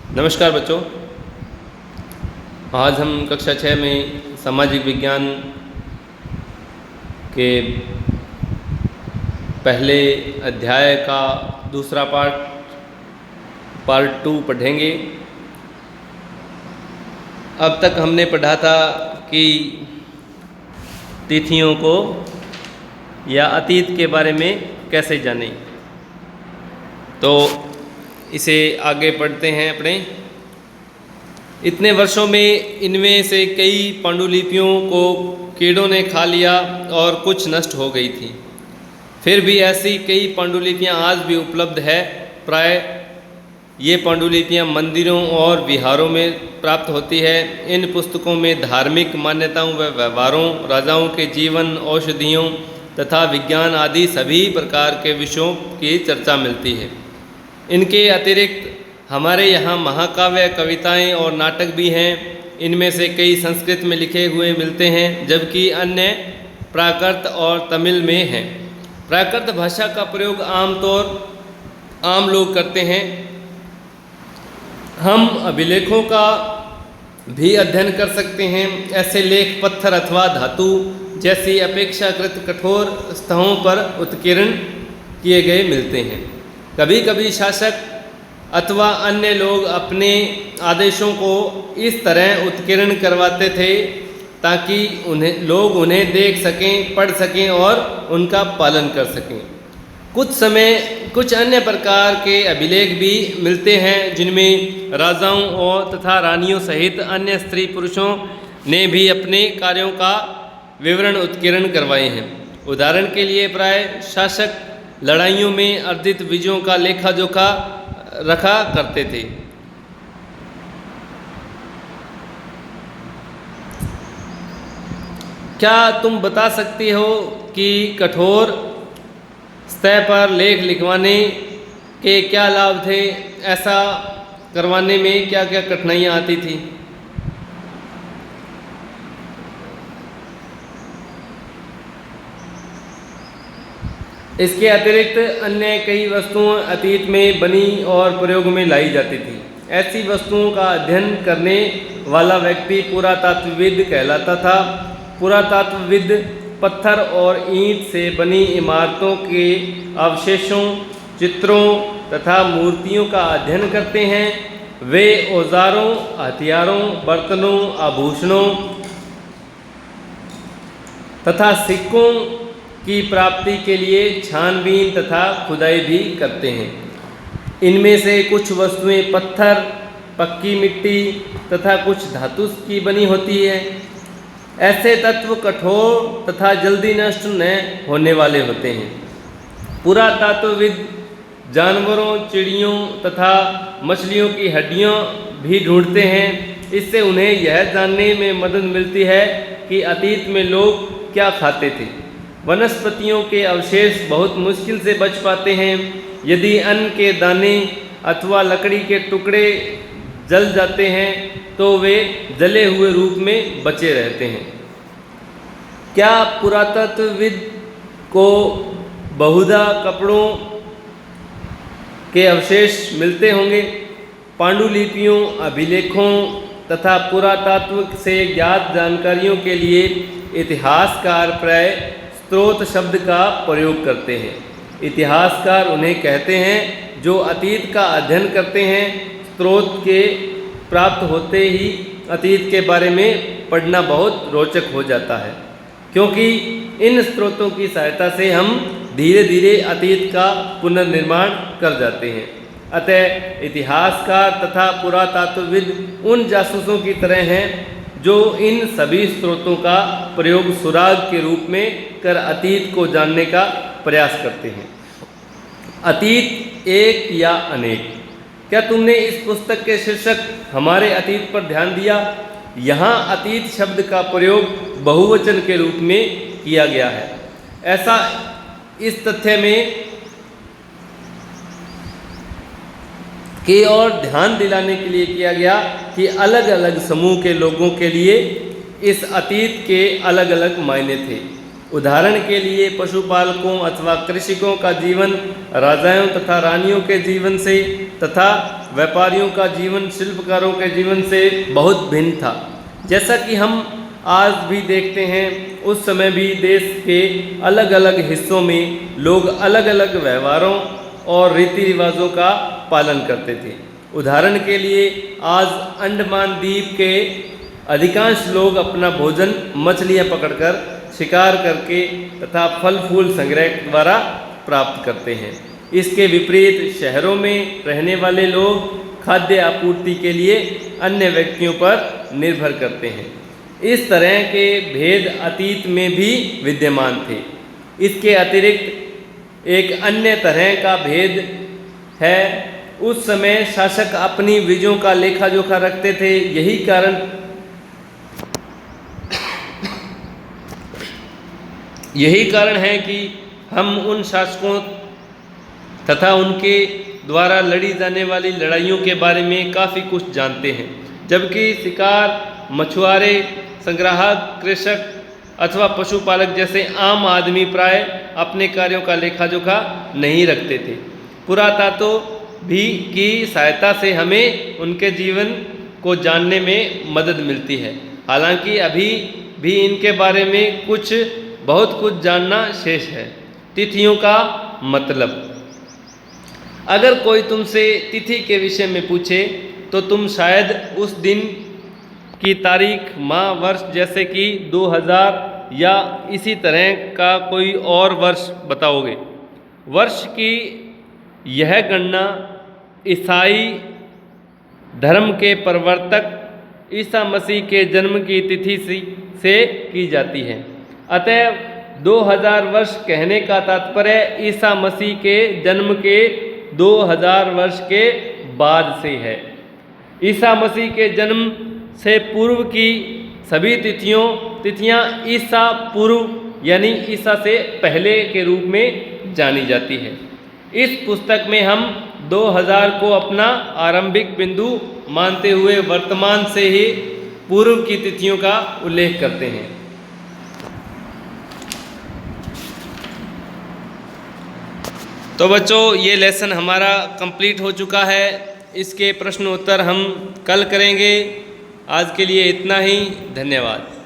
नमस्कार बच्चों। आज हम कक्षा 6 में सामाजिक विज्ञान के पहले अध्याय का दूसरा पार्ट 2 पढ़ेंगे। अब तक हमने पढ़ा था कि तिथियों को या अतीत के बारे में कैसे जानें। तो इसे आगे पढ़ते हैं अपने। इतने वर्षों में इनमें से कई पांडुलिपियों को कीड़ों ने खा लिया और कुछ नष्ट हो गई थी। फिर भी ऐसी कई पांडुलिपियां आज भी उपलब्ध है। प्राय ये पांडुलिपियां मंदिरों और विहारों में प्राप्त होती है। इन पुस्तकों में धार्मिक मान्यताओं व व्यवहारों, राजाओं के जीवन, औषधियों तथा विज्ञान आदि सभी प्रकार के विषयों की चर्चा मिलती है। इनके अतिरिक्त हमारे यहाँ महाकाव्य, कविताएं और नाटक भी हैं। इनमें से कई संस्कृत में लिखे हुए मिलते हैं, जबकि अन्य प्राकृत और तमिल में हैं। प्राकृत भाषा का प्रयोग आम लोग करते हैं। हम अभिलेखों का भी अध्ययन कर सकते हैं। ऐसे लेख पत्थर अथवा धातु जैसी अपेक्षाकृत कठोर सतहों पर उत्कीर्ण किए गए मिलते हैं। कभी कभी शासक अथवा अन्य लोग अपने आदेशों को इस तरह उत्कीर्ण करवाते थे ताकि लोग उन्हें देख सकें, पढ़ सकें और उनका पालन कर सकें। कुछ अन्य प्रकार के अभिलेख भी मिलते हैं जिनमें राजाओं और तथा रानियों सहित अन्य स्त्री पुरुषों ने भी अपने कार्यों का विवरण उत्कीर्ण करवाए हैं। उदाहरण के लिए प्राय शासक लड़ाइयों में अर्जित विजयों का लेखा जोखा रखा करते थे। क्या तुम बता सकती हो कि कठोर सतह पर लेख लिखवाने के क्या लाभ थे? ऐसा करवाने में क्या क्या कठिनाइयाँ आती थी? इसके अतिरिक्त अन्य कई वस्तुएं अतीत में बनी और प्रयोग में लाई जाती थी। ऐसी वस्तुओं का अध्ययन करने वाला व्यक्ति पुरातत्वविद कहलाता था। पुरातत्वविद पत्थर और ईंट से बनी इमारतों के अवशेषों, चित्रों तथा मूर्तियों का अध्ययन करते हैं। वे औजारों, हथियारों, बर्तनों, आभूषणों तथा सिक्कों की प्राप्ति के लिए छानबीन तथा खुदाई भी करते हैं। इनमें से कुछ वस्तुएं पत्थर, पक्की मिट्टी तथा कुछ धातु की बनी होती है। ऐसे तत्व कठोर तथा जल्दी नष्ट न होने वाले होते हैं। पुरातत्वविद जानवरों, चिड़ियों तथा मछलियों की हड्डियां भी ढूंढते हैं। इससे उन्हें यह जानने में मदद मिलती है कि अतीत में लोग क्या खाते थे। वनस्पतियों के अवशेष बहुत मुश्किल से बच पाते हैं। यदि अन्न के दाने अथवा लकड़ी के टुकड़े जल जाते हैं तो वे जले हुए रूप में बचे रहते हैं। क्या पुरातत्वविद को बहुधा कपड़ों के अवशेष मिलते होंगे? पांडुलिपियों, अभिलेखों तथा पुरातत्व से ज्ञात जानकारियों के लिए इतिहासकार प्राय स्रोत शब्द का प्रयोग करते हैं। इतिहासकार उन्हें कहते हैं जो अतीत का अध्ययन करते हैं। स्रोत के प्राप्त होते ही अतीत के बारे में पढ़ना बहुत रोचक हो जाता है, क्योंकि इन स्रोतों की सहायता से हम धीरे धीरे अतीत का पुनर्निर्माण कर जाते हैं। अतः इतिहासकार तथा पुरातत्वविद उन जासूसों की तरह हैं जो इन सभी स्रोतों का प्रयोग सुराग के रूप में कर अतीत को जानने का प्रयास करते हैं। अतीत एक या अनेक। क्या तुमने इस पुस्तक के शीर्षक हमारे अतीत पर ध्यान दिया? यहाँ अतीत शब्द का प्रयोग बहुवचन के रूप में किया गया है। ऐसा इस तथ्य में की ओर ध्यान दिलाने के लिए किया गया कि अलग अलग समूह के लोगों के लिए इस अतीत के अलग अलग मायने थे। उदाहरण के लिए पशुपालकों अथवा कृषकों का जीवन राजाओं तथा रानियों के जीवन से तथा व्यापारियों का जीवन शिल्पकारों के जीवन से बहुत भिन्न था। जैसा कि हम आज भी देखते हैं, उस समय भी देश के अलग अलग हिस्सों में लोग अलग अलग व्यवहारों और रीति रिवाजों का पालन करते थे। उदाहरण के लिए आज अंडमान द्वीप के अधिकांश लोग अपना भोजन मछलियां पकड़कर, शिकार करके तथा फल फूल संग्रह द्वारा प्राप्त करते हैं। इसके विपरीत शहरों में रहने वाले लोग खाद्य आपूर्ति के लिए अन्य व्यक्तियों पर निर्भर करते हैं। इस तरह के भेद अतीत में भी विद्यमान थे। इसके अतिरिक्त एक अन्य तरह का भेद है, उस समय शासक अपनी विजयों का लेखा जोखा रखते थे। यही कारण है कि हम उन शासकों तथा उनके द्वारा लड़ी जाने वाली लड़ाइयों के बारे में काफ़ी कुछ जानते हैं, जबकि शिकार, मछुआरे, संग्राहक, कृषक अथवा पशुपालक जैसे आम आदमी प्राय अपने कार्यों का लेखा जोखा नहीं रखते थे। पुरातत्व भी की सहायता से हमें उनके जीवन को जानने में मदद मिलती है। हालांकि अभी भी इनके बारे में बहुत कुछ जानना शेष है। तिथियों का मतलब। अगर कोई तुमसे तिथि के विषय में पूछे तो तुम शायद उस दिन की तारीख, माह, वर्ष जैसे कि 2000 या इसी तरह का कोई और वर्ष बताओगे। वर्ष की यह गणना ईसाई धर्म के प्रवर्तक ईसा मसीह के जन्म की तिथि से की जाती है। अतः 2000 वर्ष कहने का तात्पर्य ईसा मसीह के जन्म के 2000 वर्ष के बाद से है। ईसा मसीह के जन्म से पूर्व की सभी तिथियां ईसा पूर्व यानी ईसा से पहले के रूप में जानी जाती है। इस पुस्तक में हम 2000 को अपना आरंभिक बिंदु मानते हुए वर्तमान से ही पूर्व की तिथियों का उल्लेख करते हैं। तो बच्चों, ये लेसन हमारा कंप्लीट हो चुका है। इसके प्रश्न उत्तर हम कल करेंगे। आज के लिए इतना ही। धन्यवाद।